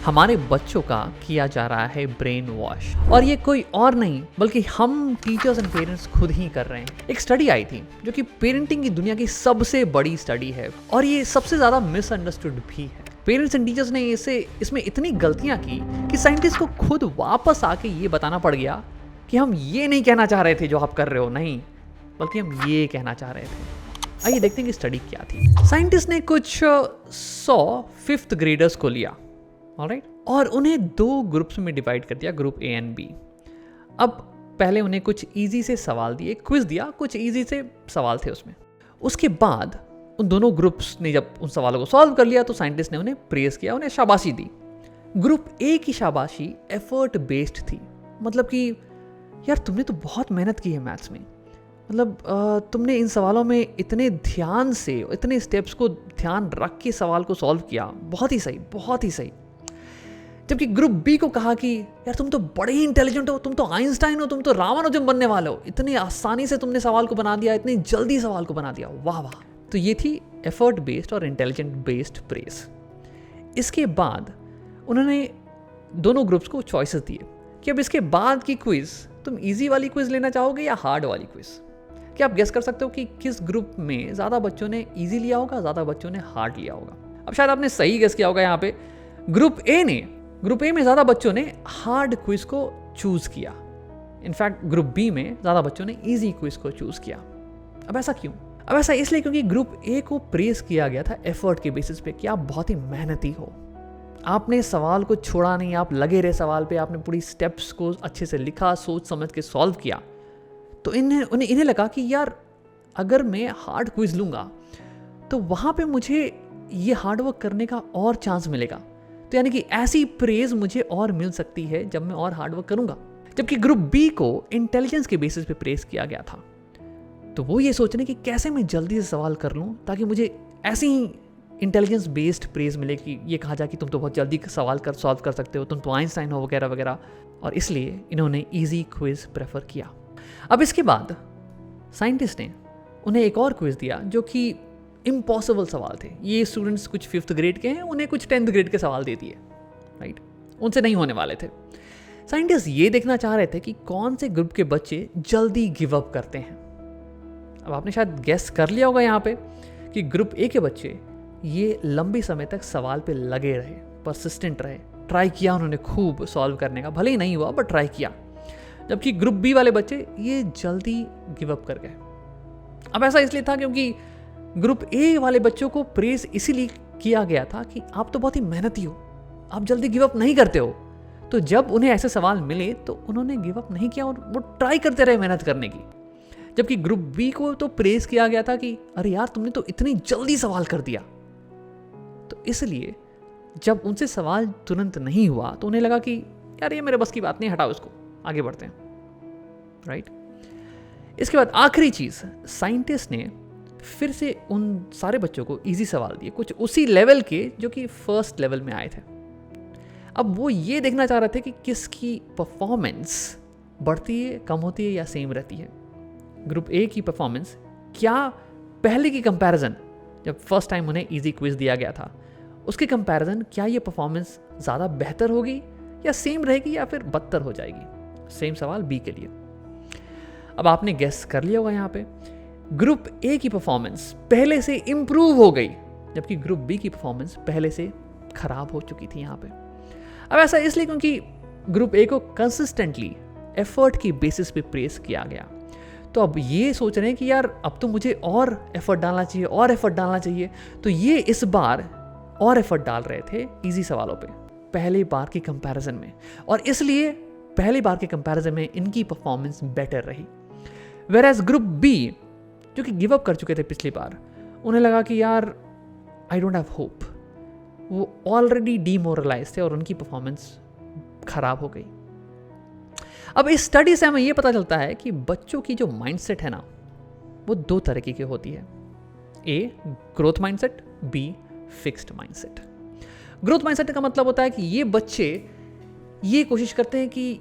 हमारे बच्चों का किया जा रहा है ब्रेन वॉश, और ये कोई और नहीं बल्कि हम टीचर्स एंड पेरेंट्स खुद ही कर रहे हैं। एक स्टडी आई थी जो कि पेरेंटिंग की दुनिया की सबसे बड़ी स्टडी है और ये सबसे ज़्यादा मिसअंडरस्टूड भी है। पेरेंट्स एंड टीचर्स ने इसमें इतनी गलतियां की कि साइंटिस्ट को खुद वापस आके ये बताना पड़ गया कि हम ये नहीं कहना चाह रहे थे जो आप कर रहे हो, नहीं, बल्कि हम ये कहना चाह रहे थे। आइए देखते हैं कि स्टडी क्या थी। साइंटिस्ट ने कुछ 100 फिफ्थ ग्रेडर्स को लिया, ऑलराइट, और उन्हें 2 ग्रुप्स में डिवाइड कर दिया, ग्रुप ए एंड बी। अब पहले उन्हें कुछ इजी से सवाल दिए, क्विज दिया, कुछ इजी से सवाल थे उसमें। उसके बाद उन दोनों ग्रुप्स ने जब उन सवालों को सॉल्व कर लिया तो साइंटिस्ट ने उन्हें प्रेज किया, उन्हें शाबाशी दी। ग्रुप ए की शाबाशी एफर्ट बेस्ड थी, मतलब कि यार तुमने तो बहुत मेहनत की है मैथ्स में, मतलब तुमने इन सवालों में इतने ध्यान से, इतने स्टेप्स को ध्यान रख के सवाल को सॉल्व किया, बहुत ही सही, बहुत ही सही। जबकि ग्रुप बी को कहा कि यार तुम तो बड़े ही इंटेलिजेंट हो, तुम तो आइंस्टाइन हो, तुम तो रामानुजन बनने वाले हो, इतनी आसानी से तुमने सवाल को बना दिया, इतनी जल्दी सवाल को बना दिया, वाह वाह। तो ये थी एफर्ट बेस्ड और इंटेलिजेंट बेस्ड प्रेस। इसके बाद उन्होंने दोनों ग्रुप्स को चॉइसेस दिए कि अब इसके बाद की क्विज तुम इजी वाली क्विज लेना चाहोगे या हार्ड वाली क्विज। क्या आप गेस कर सकते हो कि किस ग्रुप में ज़्यादा बच्चों ने इजी लिया होगा, ज़्यादा बच्चों ने हार्ड लिया होगा? अब शायद आपने सही गेस किया होगा। यहाँ पे ग्रुप ए में ज़्यादा बच्चों ने हार्ड क्विज को चूज़ किया। इनफैक्ट ग्रुप बी में ज़्यादा बच्चों ने इजी क्विज को चूज़ किया। अब ऐसा क्यों? अब ऐसा इसलिए क्योंकि ग्रुप ए को प्रेस किया गया था एफर्ट के बेसिस पे कि आप बहुत ही मेहनती हो, आपने सवाल को छोड़ा नहीं, आप लगे रहे सवाल पे, आपने पूरी स्टेप्स को अच्छे से लिखा, सोच समझ के सॉल्व किया। तो इन्हें लगा कि यार अगर मैं हार्ड क्विज लूँगा तो वहाँ पे मुझे ये हार्ड वर्क करने का और चांस मिलेगा, तो यानी कि ऐसी प्रेज मुझे और मिल सकती है जब मैं और हार्ड वर्क करूँगा। जबकि ग्रुप बी को इंटेलिजेंस के बेसिस पे प्रेस किया गया था, तो वो ये सोच रहे कि कैसे मैं जल्दी से सवाल कर लूँ ताकि मुझे ऐसी ही इंटेलिजेंस बेस्ड प्रेज मिले कि ये कहा जाए कि तुम तो बहुत जल्दी सवाल सॉल्व कर सकते हो, तुम तो आइंस्टाइन हो, वगैरह वगैरह। और इसलिए इन्होंने इजी क्विज प्रेफर किया। अब इसके बाद साइंटिस्ट ने उन्हें एक और क्विज दिया जो कि इम्पॉसिबल सवाल थे। ये स्टूडेंट्स कुछ 5th ग्रेड के हैं, उन्हें कुछ 10th ग्रेड के सवाल दे दिए, राइट, उनसे नहीं होने वाले थे। साइंटिस्ट ये देखना चाह रहे थे कि कौन से ग्रुप के बच्चे जल्दी गिव अप करते हैं। अब आपने शायद गेस कर लिया होगा यहाँ पे कि ग्रुप ए के बच्चे ये लंबे समय तक सवाल पे लगे रहे, परसिस्टेंट रहे, ट्राई किया उन्होंने खूब सॉल्व करने का, भले ही नहीं हुआ बट ट्राई किया। जबकि ग्रुप बी वाले बच्चे ये जल्दी गिव अप कर गए। अब ऐसा इसलिए था क्योंकि ग्रुप ए वाले बच्चों को प्रेज इसीलिए किया गया था कि आप तो बहुत ही मेहनती हो, आप जल्दी गिव अप नहीं करते हो। तो जब उन्हें ऐसे सवाल मिले तो उन्होंने गिव अप नहीं किया और वो ट्राई करते रहे मेहनत करने की। जबकि ग्रुप बी को तो प्रेज किया गया था कि अरे यार तुमने तो इतनी जल्दी सवाल कर दिया। तो इसलिए जब उनसे सवाल तुरंत नहीं हुआ तो उन्हें लगा कि यार ये मेरे बस की बात नहीं, हटाओ इसको, आगे बढ़ते हैं, राइट। इसके बाद आखिरी चीज, साइंटिस्ट ने फिर से उन सारे बच्चों को इजी सवाल दिए, कुछ उसी लेवल के जो कि फर्स्ट लेवल में आए थे। अब वो ये देखना चाह रहे थे कि किसकी परफॉर्मेंस बढ़ती है, कम होती है या सेम रहती है। ग्रुप ए की परफॉर्मेंस क्या पहले की कंपैरिजन, जब फर्स्ट टाइम उन्हें इजी क्विज दिया गया था उसके कंपैरिजन, क्या ये परफॉर्मेंस ज़्यादा बेहतर होगी या सेम रहेगी या फिर बदतर हो जाएगी? सेम सवाल बी के लिए। अब आपने गेस कर लिया होगा यहाँ पे ग्रुप ए की परफॉर्मेंस पहले से इंप्रूव हो गई, जबकि ग्रुप बी की परफॉर्मेंस पहले से खराब हो चुकी थी यहाँ पे। अब ऐसा इसलिए क्योंकि ग्रुप ए को कंसिस्टेंटली एफर्ट की बेसिस पे प्रेस किया गया। तो अब ये सोच रहे हैं कि यार अब तो मुझे और एफर्ट डालना चाहिए, और एफर्ट डालना चाहिए। तो ये इस बार और एफर्ट डाल रहे थे इजी सवालों पे पहले बार की कंपैरिजन में, और इसलिए पहली बार के कंपैरिजन में इनकी परफॉर्मेंस बेटर रही। वेयर ग्रुप बी जो कि गिव अप कर चुके थे पिछली बार, उन्हें लगा कि यार आई डोंट हैव होप, वो ऑलरेडी डीमोरलाइज थे और उनकी परफॉर्मेंस खराब हो गई। अब इस स्टडी से हमें यह पता चलता है कि बच्चों की जो माइंडसेट है ना, वो 2 तरीके की होती है। A growth mindset, be fixed mindset. Growth mindset का मतलब होता है कि ये बच्चे ये कोशिश करते हैं कि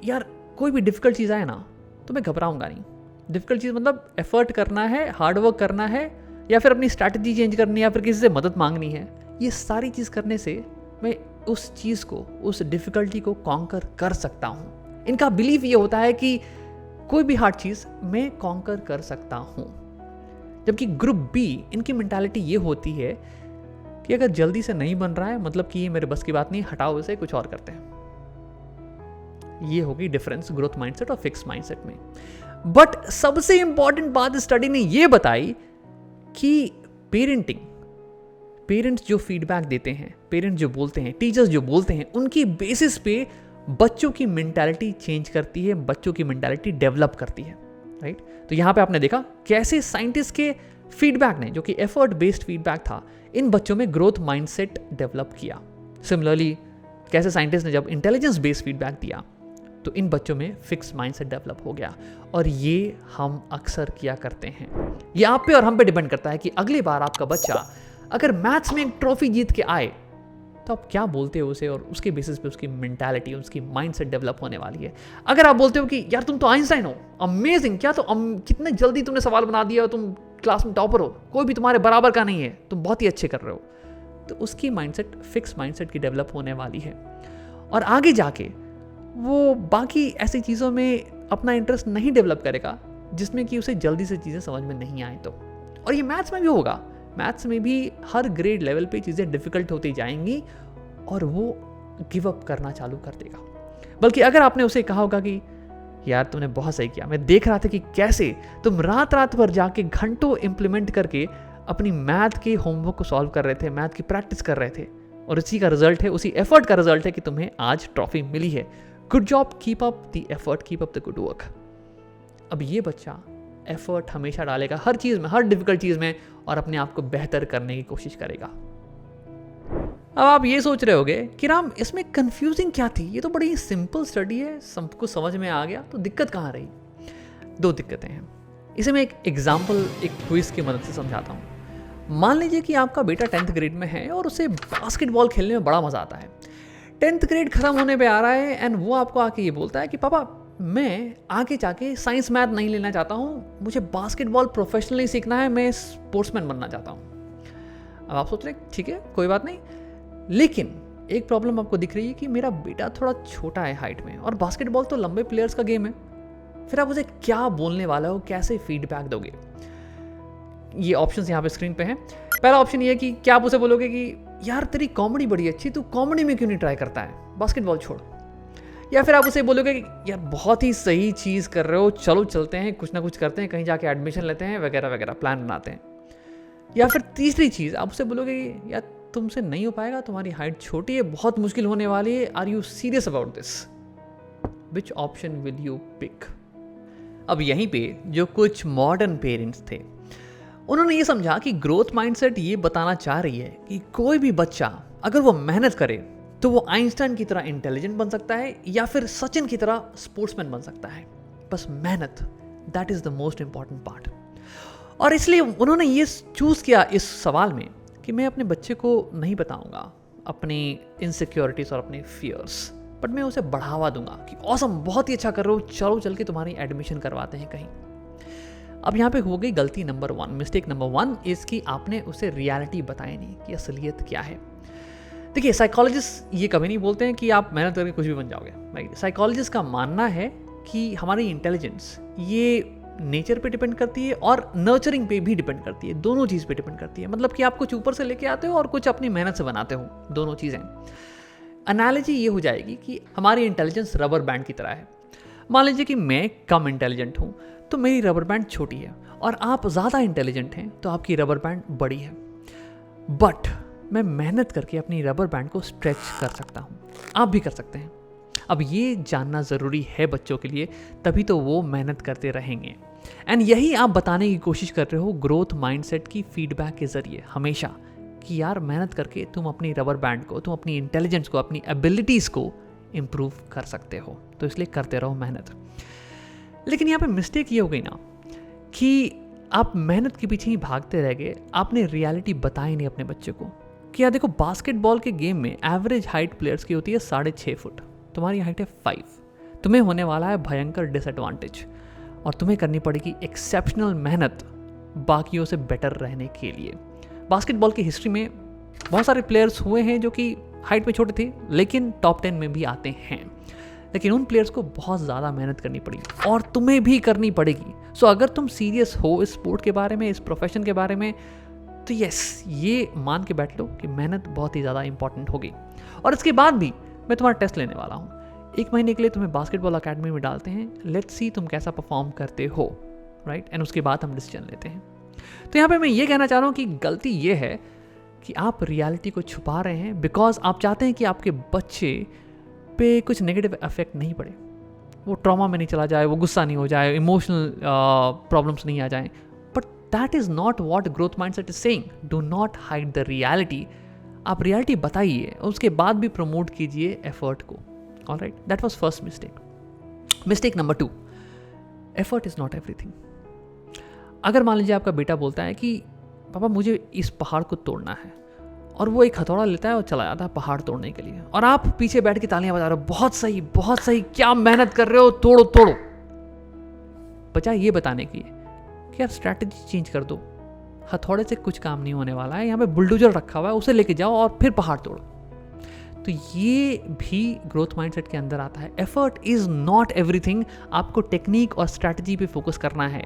यार कोई भी डिफिकल्ट चीज़ आए ना तो मैं घबराऊंगा नहीं। डिफिकल्ट चीज़ मतलब एफर्ट करना है, हार्डवर्क करना है, या फिर अपनी स्ट्रैटेजी चेंज करनी है, या फिर किसी से मदद मांगनी है। ये सारी चीज़ करने से मैं उस चीज़ को, उस डिफ़िकल्टी को कॉन्कर कर सकता हूँ। इनका बिलीफ ये होता है कि कोई भी हार्ड चीज़ मैं कॉन्कर कर सकता हूँ। जबकि ग्रुप बी, इनकी मेंटालिटी ये होती है कि अगर जल्दी से नहीं बन रहा है मतलब कि ये मेरे बस की बात नहीं, हटाओ इसे, कुछ और करते हैं। ये होगी डिफरेंस ग्रोथ माइंडसेट और फिक्स माइंडसेट में। बट सबसे इंपॉर्टेंट बात स्टडी ने ये बताई कि पेरेंट्स जो फीडबैक देते हैं, पेरेंट्स जो बोलते हैं, टीचर्स जो बोलते हैं, उनकी बेसिस पे बच्चों की मेंटालिटी चेंज करती है, बच्चों की मेंटालिटी डेवलप करती है, राइट। तो यहाँ पे आपने देखा कैसे साइंटिस्ट के फीडबैक ने, जो कि एफर्ट बेस्ड फीडबैक था, इन बच्चों में ग्रोथ माइंडसेट डेवलप किया। सिमिलरली कैसे साइंटिस्ट ने जब इंटेलिजेंस बेस्ड फीडबैक दिया तो इन बच्चों में फिक्स माइंडसेट डेवलप हो गया। और ये हम अक्सर किया करते हैं। ये आप पे और हम पे डिपेंड करता है कि अगली बार आपका बच्चा अगर मैथ्स में एक ट्रॉफी जीत के आए तो आप क्या बोलते हो उसे, और उसके बेसिस पे उसकी मेंटालिटी, उसकी माइंडसेट डेवलप होने वाली है। अगर आप बोलते हो कि यार तुम तो आइंस्टाइन हो, अमेजिंग, क्या तो कितने जल्दी तुमने सवाल बना दिया, तुम क्लास में टॉपर हो, कोई भी तुम्हारे बराबर का नहीं है, तुम बहुत ही अच्छे कर रहे हो, तो उसकी माइंडसेट फिक्स माइंडसेट की डेवलप होने वाली है। और आगे जाके वो बाकी ऐसी चीज़ों में अपना इंटरेस्ट नहीं डेवलप करेगा जिसमें कि उसे जल्दी से चीज़ें समझ में नहीं आए तो। और ये मैथ्स में भी होगा। मैथ्स में भी हर ग्रेड लेवल पे चीज़ें डिफ़िकल्ट होती जाएंगी और वो गिव अप करना चालू कर देगा। बल्कि अगर आपने उसे कहा होगा कि यार तुमने बहुत सही किया, मैं देख रहा था कि कैसे तुम रात रात भर जाके घंटों इम्प्लीमेंट करके अपनी मैथ के होमवर्क को सॉल्व कर रहे थे, मैथ की प्रैक्टिस कर रहे थे, और इसी का रिजल्ट है, उसी एफर्ट का रिजल्ट है कि तुम्हें आज ट्रॉफी मिली है। Good job, keep up the effort, keep up the good work. अब ये बच्चा एफर्ट हमेशा डालेगा हर चीज़ में, हर डिफिकल्ट चीज़ में, और अपने आप को बेहतर करने की कोशिश करेगा। अब आप ये सोच रहे होगे कि राम इसमें कंफ्यूजिंग क्या थी, ये तो बड़ी सिंपल स्टडी है, सबको समझ में आ गया, तो दिक्कत कहाँ रही? दो दिक्कतें हैं। इसे मैं एक एग्जाम्पल, एक क्विज की मदद से समझाता हूँ। मान लीजिए कि आपका बेटा 10th ग्रेड में है और उसे बास्केटबॉल खेलने में बड़ा मज़ा आता है। 10th ग्रेड खत्म होने पे आ रहा है एंड वो आपको आके ये बोलता है कि पापा मैं आगे जाके साइंस मैथ नहीं लेना चाहता हूँ, मुझे बास्केटबॉल प्रोफेशनली सीखना है, मैं स्पोर्ट्समैन बनना चाहता हूँ। अब आप सोच रहे हैं ठीक है कोई बात नहीं, लेकिन एक प्रॉब्लम आपको दिख रही है कि मेरा बेटा थोड़ा छोटा है हाइट में और बास्केटबॉल तो लंबे प्लेयर्स का गेम है। फिर आप उसे क्या बोलने वाला हो, कैसे फीडबैक दोगे? ये ऑप्शंस यहाँ पे स्क्रीन पे हैं। पहला ऑप्शन ये है कि क्या आप उसे बोलोगे कि यार तेरी कॉमेडी बड़ी अच्छी, तू कॉमेडी में क्यों नहीं ट्राई करता है, बास्केटबॉल छोड़। या फिर आप उसे बोलोगे कि यार बहुत ही सही चीज़ कर रहे हो, चलो चलते हैं, कुछ ना कुछ करते हैं, कहीं जाके एडमिशन लेते हैं, वगैरह वगैरह प्लान बनाते हैं। या फिर तीसरी चीज़ आप उसे बोलोगे कि यार तुमसे नहीं हो पाएगा, तुम्हारी हाइट छोटी है, बहुत मुश्किल होने वाली है, are you serious about this? Which option will you pick? अब यहीं पे जो कुछ मॉडर्न पेरेंट्स थे उन्होंने ये समझा कि ग्रोथ माइंडसेट ये बताना चाह रही है कि कोई भी बच्चा अगर वो मेहनत करे तो वो आइंस्टाइन की तरह इंटेलिजेंट बन सकता है या फिर सचिन की तरह स्पोर्ट्समैन बन सकता है। बस मेहनत, that is the most important part. और इसलिए उन्होंने ये चूज किया इस सवाल में कि मैं अपने बच्चे को नहीं बताऊंगा अपनी इनसिक्योरिटीज और अपने फियर्स, बट मैं उसे बढ़ावा दूंगा कि ऑसम, बहुत ही अच्छा कर रहे हो, चलो चल के तुम्हारी एडमिशन करवाते हैं कहीं। अब यहाँ पे हो गई गलती नंबर 1, मिस्टेक नंबर 1 इज कि आपने उसे रियलिटी बताई नहीं कि असलियत क्या है। देखिए साइकोलॉजिस्ट ये कभी नहीं बोलते हैं कि आप मेहनत करके कुछ भी बन जाओगे, राइट। साइकोलॉजिस्ट का मानना है कि हमारी इंटेलिजेंस ये नेचर पे डिपेंड करती है और नर्चरिंग पे भी डिपेंड करती है, दोनों चीज़ पे डिपेंड करती है। मतलब कि आप कुछ ऊपर से लेके आते हो और कुछ अपनी मेहनत से बनाते हो, दोनों चीज़ें। एनालॉजी ये हो जाएगी कि हमारी इंटेलिजेंस रबर बैंड की तरह है। मान लीजिए कि मैं कम इंटेलिजेंट हूँ तो मेरी रबर बैंड छोटी है, और आप ज़्यादा इंटेलिजेंट हैं तो आपकी रबर बैंड बड़ी है। बट मैं मेहनत करके अपनी रबर बैंड को स्ट्रेच कर सकता हूँ, आप भी कर सकते हैं। अब ये जानना ज़रूरी है बच्चों के लिए, तभी तो वो मेहनत करते रहेंगे। एंड यही आप बताने की कोशिश कर रहे हो ग्रोथ माइंडसेट की फीडबैक के ज़रिए हमेशा, कि यार मेहनत करके तुम अपनी रबर बैंड को, तुम अपनी इंटेलिजेंस को, अपनी एबिलिटीज़ को इम्प्रूव कर सकते हो, तो इसलिए करते रहो मेहनत। लेकिन यहाँ पे मिस्टेक ये हो गई ना कि आप मेहनत के पीछे ही भागते रह गए, आपने रियलिटी बताई नहीं अपने बच्चे को कि यार देखो बास्केटबॉल के गेम में एवरेज हाइट प्लेयर्स की होती है 6.5 फुट, तुम्हारी हाइट है 5, तुम्हें होने वाला है भयंकर डिसएडवांटेज, और तुम्हें करनी पड़ेगी एक्सेप्शनल मेहनत बाकियों से बेटर रहने के लिए। बास्केटबॉल की हिस्ट्री में बहुत सारे प्लेयर्स हुए हैं जो कि हाइट में छोटे थे लेकिन टॉप 10 में भी आते हैं। लेकिन उन प्लेयर्स को बहुत ज़्यादा मेहनत करनी पड़ेगी और तुम्हें भी करनी पड़ेगी। सो अगर तुम सीरियस हो इस स्पोर्ट के बारे में, इस प्रोफेशन के बारे में, तो यस, ये मान के बैठ लो कि मेहनत बहुत ही ज़्यादा इंपॉर्टेंट होगी। और इसके बाद भी मैं तुम्हारा टेस्ट लेने वाला हूँ। 1 महीने के लिए तुम्हें बास्केटबॉल अकेडमी में डालते हैं, लेट्स सी तुम कैसा परफॉर्म करते हो, राइट। एंड उसके बाद हम डिसीजन लेते हैं। तो यहाँ पे मैं ये कहना चाह रहा हूँ कि गलती ये है कि आप रियलिटी को छुपा रहे हैं बिकॉज आप चाहते हैं कि आपके बच्चे पे कुछ नेगेटिव इफेक्ट नहीं पड़े, वो ट्रॉमा में नहीं चला जाए, वो गुस्सा नहीं हो जाए, इमोशनल प्रॉब्लम्स नहीं आ जाएं। But that is not what growth mindset is saying. Do not hide the reality. आप रियलिटी बताइए और उसके बाद भी प्रमोट कीजिए एफर्ट को। Alright, that was first mistake. Mistake number 2, effort is not everything. अगर मान लीजिए आपका बेटा बोलता है कि पापा मुझे इस पहाड़ को तोड़ना है, और वो एक हथौड़ा लेता है और चला जाता है पहाड़ तोड़ने के लिए, और आप पीछे बैठ के तालियां बजा रहे हो, बहुत सही बहुत सही, क्या मेहनत कर रहे हो, तोड़ो तोड़ो। बजाय ये बताने की कि यार स्ट्रैटेजी चेंज कर दो, हथौड़े से कुछ काम नहीं होने वाला है, यहाँ पे बुलडोजर रखा हुआ है, उसे लेके जाओ और फिर पहाड़ तोड़ो। तो ये भी ग्रोथ माइंडसेट के अंदर आता है। Effort is not everything. आपको टेक्निक और स्ट्रैटेजी पे फोकस करना है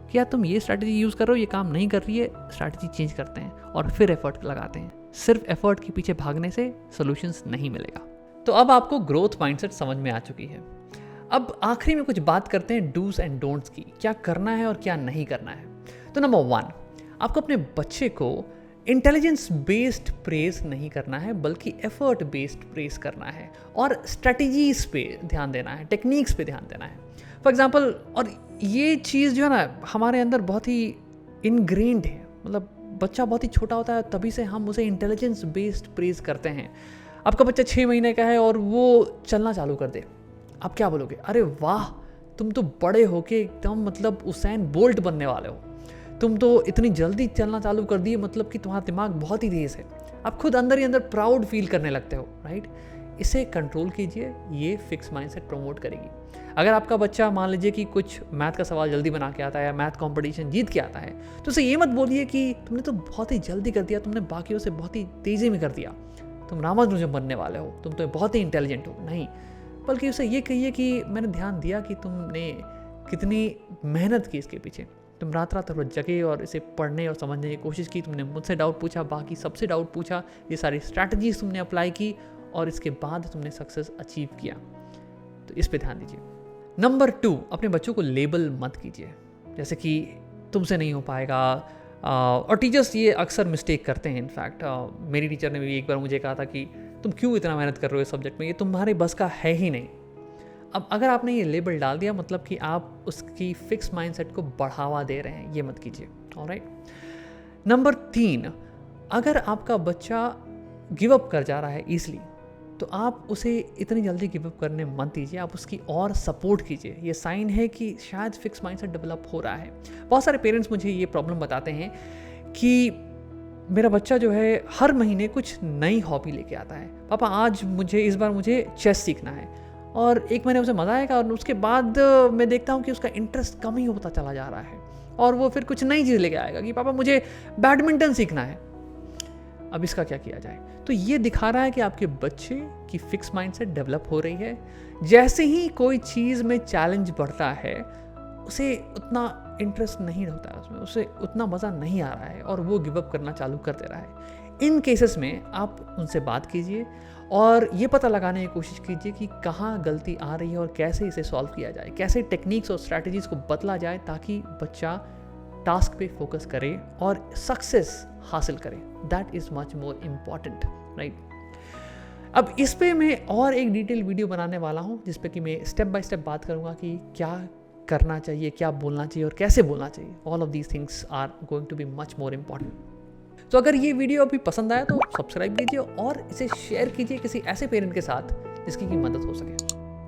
कि यार तुम ये स्ट्रैटेजी यूज़ कर रहे हो, ये काम नहीं कर रही है, स्ट्रैटेजी चेंज करते हैं और फिर एफर्ट लगाते हैं। सिर्फ एफर्ट के पीछे भागने से सॉल्यूशंस नहीं मिलेगा। तो अब आपको ग्रोथ माइंडसेट समझ में आ चुकी है। अब आखिरी में कुछ बात करते हैं डूज एंड डोंट्स की, क्या करना है और क्या नहीं करना है। तो नंबर 1, आपको अपने बच्चे को इंटेलिजेंस बेस्ड प्रेज नहीं करना है, बल्कि एफर्ट बेस्ड प्रेज करना है और स्ट्रेटजीज पे ध्यान देना है, टेक्निक्स पे ध्यान देना है। फॉर एग्जाम्पल, और ये चीज़ जो है ना हमारे अंदर बहुत ही इनग्रेन्ड है, मतलब बच्चा बहुत ही छोटा होता है तभी से हम उसे इंटेलिजेंस बेस्ड प्रेज करते हैं। आपका बच्चा 6 महीने का है और वो चलना चालू कर दे, आप क्या बोलोगे? अरे वाह, तुम तो बड़े होके एकदम मतलब उसैन बोल्ट बनने वाले हो, तुम तो इतनी जल्दी चलना चालू कर दिए, मतलब कि तुम्हारा दिमाग बहुत ही तेज़ है। आप खुद अंदर ही अंदर प्राउड फील करने लगते हो, राइट। इसे कंट्रोल कीजिए, ये फिक्स माइंडसेट प्रमोट करेगी। अगर आपका बच्चा मान लीजिए कि कुछ मैथ का सवाल जल्दी बना के आता है या मैथ कंपटीशन जीत के आता है, तो उसे ये मत बोलिए कि तुमने तो बहुत ही जल्दी कर दिया, तुमने बाकियों से बहुत ही तेज़ी में कर दिया, तुम रामानुजन बनने वाले हो, तुम तो बहुत ही इंटेलिजेंट हो। नहीं, बल्कि उसे ये कहिए कि मैंने ध्यान दिया कि तुमने कितनी मेहनत की इसके पीछे, तुम रात रात भर जगे और इसे पढ़ने और समझने की कोशिश की, तुमने मुझसे डाउट पूछा, बाकी सबसे डाउट पूछा, ये सारी स्ट्रैटेजीज तुमने अप्लाई की और इसके बाद तुमने सक्सेस अचीव किया। तो इस पे ध्यान दीजिए। नंबर 2, अपने बच्चों को लेबल मत कीजिए, जैसे कि तुमसे नहीं हो पाएगा। और टीचर्स ये अक्सर मिस्टेक करते हैं। इनफैक्ट मेरी टीचर ने भी एक बार मुझे कहा था कि तुम क्यों इतना मेहनत कर रहे हो इस सब्जेक्ट में, ये तुम्हारे बस का है ही नहीं। अब अगर आपने ये लेबल डाल दिया, मतलब कि आप उसकी फिक्स माइंडसेट को बढ़ावा दे रहे हैं, ये मत कीजिए। ऑलराइट। नंबर 3, अगर आपका बच्चा गिव अप कर जा रहा है ईजिली, तो आप उसे इतनी जल्दी गिव अप करने मत दीजिए, आप उसकी और सपोर्ट कीजिए। ये साइन है कि शायद फिक्स माइंडसेट डेवलप हो रहा है। बहुत सारे पेरेंट्स मुझे ये प्रॉब्लम बताते हैं कि मेरा बच्चा जो है हर महीने कुछ नई हॉबी लेके आता है, पापा आज इस बार मुझे चेस सीखना है, और 1 महीने उसे मज़ा आएगा और उसके बाद मैं देखता हूँ कि उसका इंटरेस्ट कम ही होता चला जा रहा है, और वो फिर कुछ नई चीज़ लेके आएगा कि पापा मुझे बैडमिंटन सीखना है। अब इसका क्या किया जाए? तो ये दिखा रहा है कि आपके बच्चे की फिक्स माइंडसेट डेवलप हो रही है। जैसे ही कोई चीज़ में चैलेंज बढ़ता है, उसे उतना इंटरेस्ट नहीं होता है उसमें, उसे उतना मज़ा नहीं आ रहा है और वो गिव अप करना चालू कर दे रहा है। इन केसेस में आप उनसे बात कीजिए और ये पता लगाने की कोशिश कीजिए कि कहाँ गलती आ रही है और कैसे इसे सॉल्व किया जाए, कैसे टेक्निक्स और स्ट्रैटेजीज़ को बदला जाए ताकि बच्चा टास्क पे फोकस करे और सक्सेस हासिल करे। That is much more important, right. अब इस पे मैं और एक डिटेल वीडियो बनाने वाला हूँ जिस पे कि मैं स्टेप बाय स्टेप बात करूँगा कि क्या करना चाहिए, क्या बोलना चाहिए और कैसे बोलना चाहिए। All of these things are going to be much more important. तो अगर ये वीडियो अभी पसंद आया तो सब्सक्राइब कीजिए और इसे शेयर कीजिए किसी ऐसे पेरेंट के साथ जिसकी की मदद हो सके।